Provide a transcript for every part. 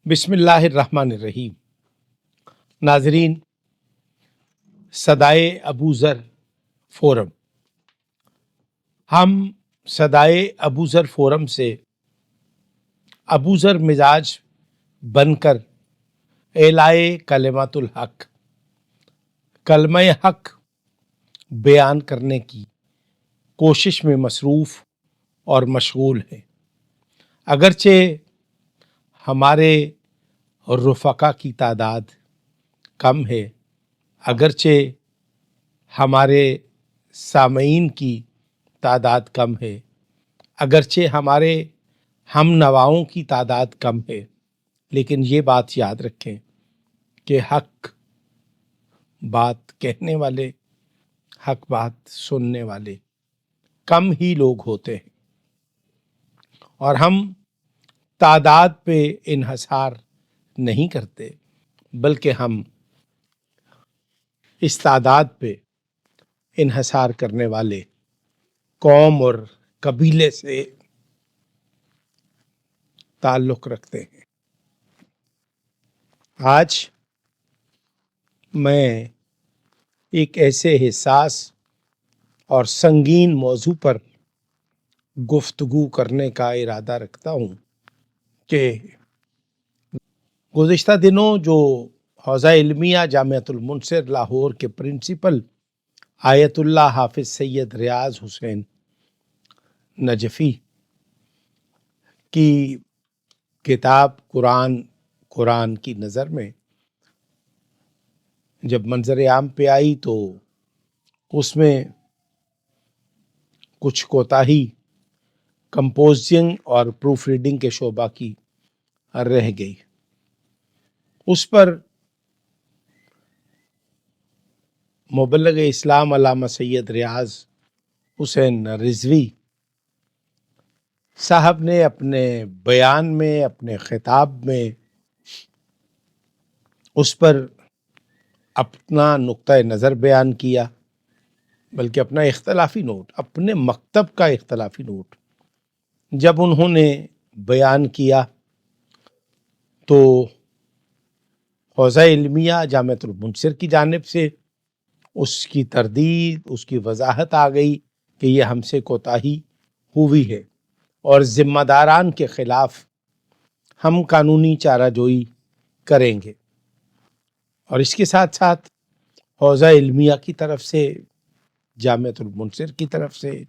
بسم اللہ الرحمن الرحیم۔ ناظرین، صدائے ابو ذر فورم، ہم صدائے ابو ذر فورم سے ابو ذر مزاج بن کر اعلائے کلمات الحق، کلمہ حق بیان کرنے کی کوشش میں مصروف اور مشغول ہیں۔ اگرچہ ہمارے رفقا کی تعداد کم ہے، اگرچہ ہمارے سامعین کی تعداد کم ہے، اگرچہ ہمارے ہم نواؤں کی تعداد کم ہے، لیکن یہ بات یاد رکھیں کہ حق بات کہنے والے، حق بات سننے والے کم ہی لوگ ہوتے ہیں، اور ہم تعداد پہ انحصار نہیں کرتے، بلکہ ہم اس تعداد پہ انحصار کرنے والے قوم اور قبیلے سے تعلق رکھتے ہیں۔ آج میں ایک ایسے حساس اور سنگین موضوع پر گفتگو کرنے کا ارادہ رکھتا ہوں کہ گزشتہ دنوں جو حوزہ علمیہ جامعۃ المنصر لاہور کے پرنسپل آیت اللہ حافظ سید ریاض حسین نجفی کی کتاب قرآن کی نظر میں جب منظر عام پہ آئی تو اس میں کچھ کوتاہی کمپوزنگ اور پروف ریڈنگ کے شعبہ کی رہ گئی۔ اس پر مبلغ اسلام علامہ سید ریاض حسین رضوی صاحب نے اپنے بیان میں، اپنے خطاب میں اس پر اپنا نقطہ نظر بیان کیا، بلکہ اپنا اختلافی نوٹ، اپنے مکتب کا اختلافی نوٹ جب انہوں نے بیان کیا تو حوزہ علمیہ جامعۃ المنصر کی جانب سے اس کی تردید، اس کی وضاحت آ گئی کہ یہ ہم سے کوتاہی ہوئی ہے اور ذمہ داران کے خلاف ہم قانونی چارہ جوئی کریں گے۔ اور اس کے ساتھ ساتھ حوزہ علمیہ کی طرف سے، جامعۃ المنصر کی طرف سے،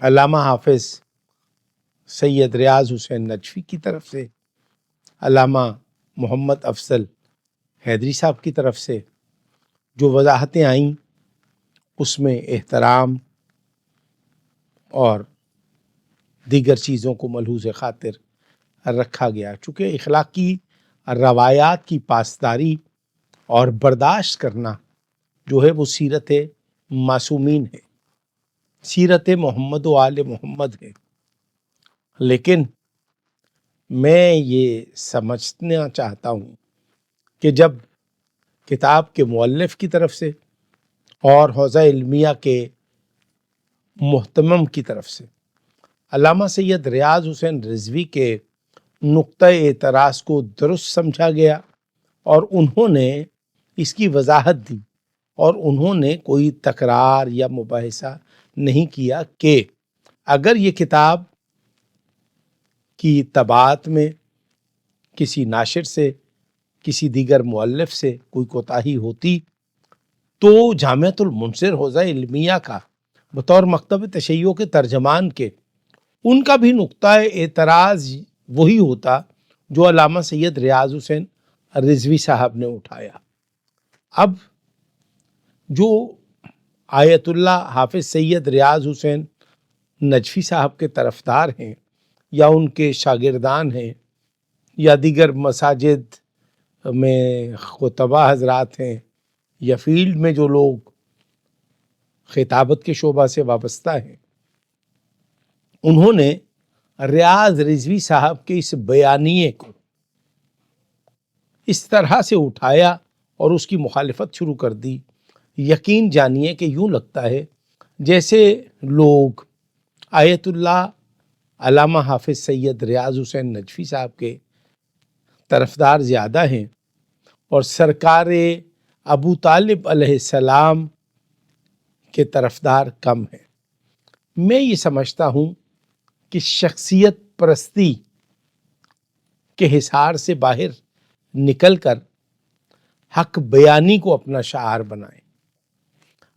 علامہ حافظ سید ریاض حسین نجفی کی طرف سے، علامہ محمد افضل حیدری صاحب کی طرف سے جو وضاحتیں آئیں اس میں احترام اور دیگر چیزوں کو ملحوظ خاطر رکھا گیا، چونکہ اخلاقی روایات کی پاسداری اور برداشت کرنا جو ہے وہ سیرت معصومین ہے، سیرت محمد و آل محمد ہے۔ لیکن میں یہ سمجھنا چاہتا ہوں کہ جب کتاب کے مؤلف کی طرف سے اور حوزہ علمیہ کے محتمم کی طرف سے علامہ سید ریاض حسین رضوی کے نقطہ اعتراض کو درست سمجھا گیا اور انہوں نے اس کی وضاحت دی، اور انہوں نے کوئی تکرار یا مباحثہ نہیں کیا کہ اگر یہ کتاب کی طباعت میں کسی ناشر سے، کسی دیگر مؤلف سے کوئی کوتاہی ہوتی تو جامعۃ المنصر حوزہ علمیہ کا بطور مکتب تشیع کے ترجمان کے ان کا بھی نقطہ اعتراض وہی ہوتا جو علامہ سید ریاض حسین رضوی صاحب نے اٹھایا۔ اب جو آیت اللہ حافظ سید ریاض حسین نجفی صاحب کے طرفدار ہیں یا ان کے شاگردان ہیں یا دیگر مساجد میں خطبہ حضرات ہیں یا فیلڈ میں جو لوگ خطابت کے شعبہ سے وابستہ ہیں، انہوں نے ریاض رضوی صاحب کے اس بیانیے کو اس طرح سے اٹھایا اور اس کی مخالفت شروع کر دی۔ یقین جانیے کہ یوں لگتا ہے جیسے لوگ آیت اللہ علامہ حافظ سید ریاض حسین نجفی صاحب کے طرفدار زیادہ ہیں اور سرکار ابو طالب علیہ السلام کے طرفدار کم ہیں۔ میں یہ سمجھتا ہوں کہ شخصیت پرستی کے حصار سے باہر نکل کر حق بیانی کو اپنا شعار بنائیں۔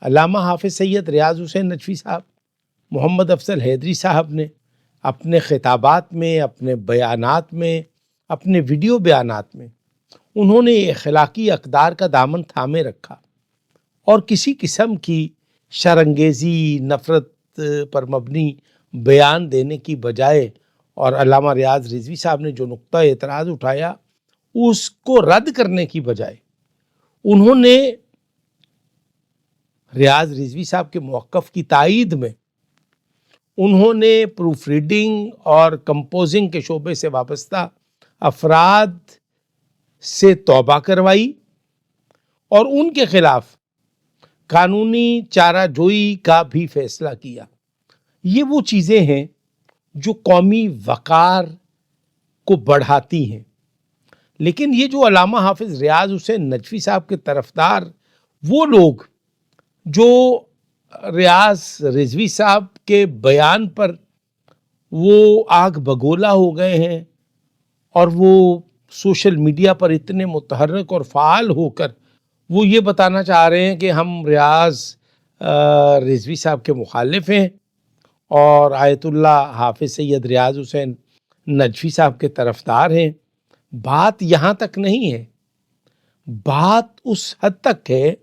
علامہ حافظ سید ریاض حسین نجفی صاحب، محمد افضل حیدری صاحب نے اپنے خطابات میں، اپنے بیانات میں، اپنے ویڈیو بیانات میں انہوں نے اخلاقی اقدار کا دامن تھامے رکھا اور کسی قسم کی شرانگیزی، نفرت پر مبنی بیان دینے کی بجائے، اور علامہ ریاض رضوی صاحب نے جو نقطہ اعتراض اٹھایا اس کو رد کرنے کی بجائے انہوں نے ریاض رضوی صاحب کے موقف کی تائید میں انہوں نے پروف ریڈنگ اور کمپوزنگ کے شعبے سے وابستہ افراد سے توبہ کروائی اور ان کے خلاف قانونی چارہ جوئی کا بھی فیصلہ کیا۔ یہ وہ چیزیں ہیں جو قومی وقار کو بڑھاتی ہیں، لیکن یہ جو علامہ حافظ ریاض حسین نجفی صاحب کے طرفدار، وہ لوگ جو ریاض رضوی صاحب کے بیان پر وہ آگ بگولا ہو گئے ہیں اور وہ سوشل میڈیا پر اتنے متحرک اور فعال ہو کر وہ یہ بتانا چاہ رہے ہیں کہ ہم ریاض رضوی صاحب کے مخالف ہیں اور آیت اللہ حافظ سید ریاض حسین نجفی صاحب کے طرفدار ہیں۔ بات یہاں تک نہیں ہے، بات اس حد تک ہے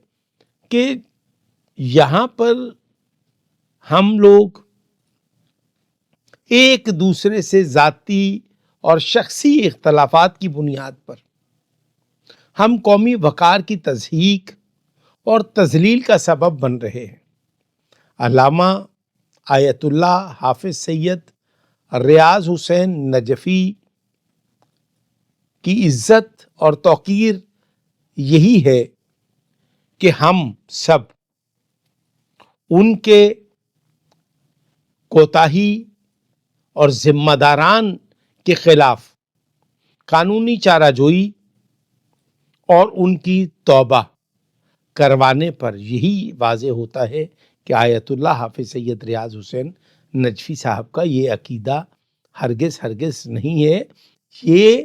کہ یہاں پر ہم لوگ ایک دوسرے سے ذاتی اور شخصی اختلافات کی بنیاد پر ہم قومی وقار کی تضحیک اور تذلیل کا سبب بن رہے ہیں۔ علامہ آیت اللہ حافظ سید ریاض حسین نجفی کی عزت اور توقیر یہی ہے کہ ہم سب ان کے کوتاہی اور ذمہ داران کے خلاف قانونی چارہ جوئی اور ان کی توبہ کروانے پر یہی واضح ہوتا ہے کہ آیت اللہ حافظ سید ریاض حسین نجفی صاحب کا یہ عقیدہ ہرگز نہیں ہے۔ یہ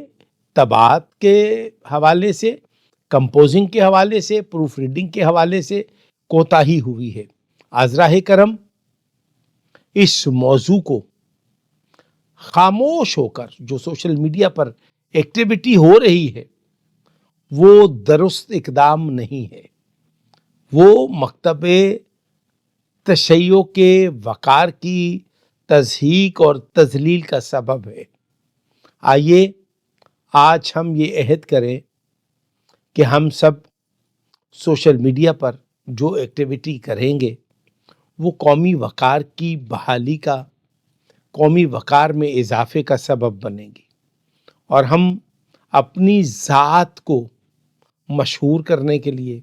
طباعت کے حوالے سے، کمپوزنگ کے حوالے سے، پروف ریڈنگ کے حوالے سے کوتاہی ہوئی ہے۔ عذراء کرم اس موضوع کو خاموش ہو کر جو سوشل میڈیا پر ایکٹیویٹی ہو رہی ہے وہ درست اقدام نہیں ہے، وہ مکتب تشیع کے وقار کی تضحیک اور تذلیل کا سبب ہے۔ آئیے آج ہم یہ عہد کریں کہ ہم سب سوشل میڈیا پر جو ایکٹیویٹی کریں گے وہ قومی وقار کی بحالی کا، قومی وقار میں اضافے کا سبب بنے گی، اور ہم اپنی ذات کو مشہور کرنے کے لیے،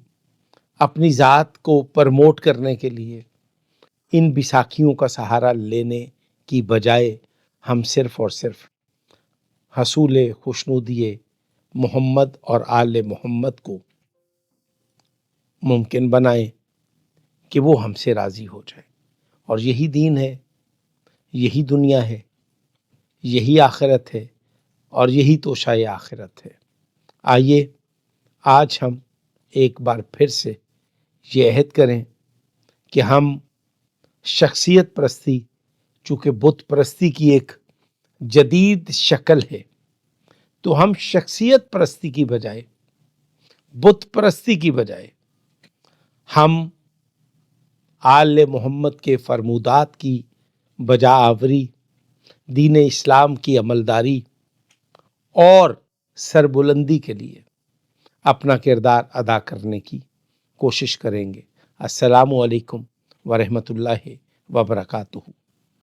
اپنی ذات کو پرموٹ کرنے کے لیے ان بیساکھیوں کا سہارا لینے کی بجائے ہم صرف اور صرف حصول خوشنودی محمد اور آل محمد کو ممکن بنائیں کہ وہ ہم سے راضی ہو جائے، اور یہی دین ہے، یہی دنیا ہے، یہی آخرت ہے، اور یہی توشہ آخرت ہے۔ آئیے آج ہم ایک بار پھر سے یہ عہد کریں کہ ہم شخصیت پرستی، چونکہ بت پرستی کی ایک جدید شکل ہے، تو ہم شخصیت پرستی کی بجائے، بت پرستی کی بجائے ہم آل محمد کے فرمودات کی بجا آوری، دین اسلام کی عملداری اور سربلندی کے لیے اپنا کردار ادا کرنے کی کوشش کریں گے۔ السلام علیکم ورحمۃ اللہ وبرکاتہ۔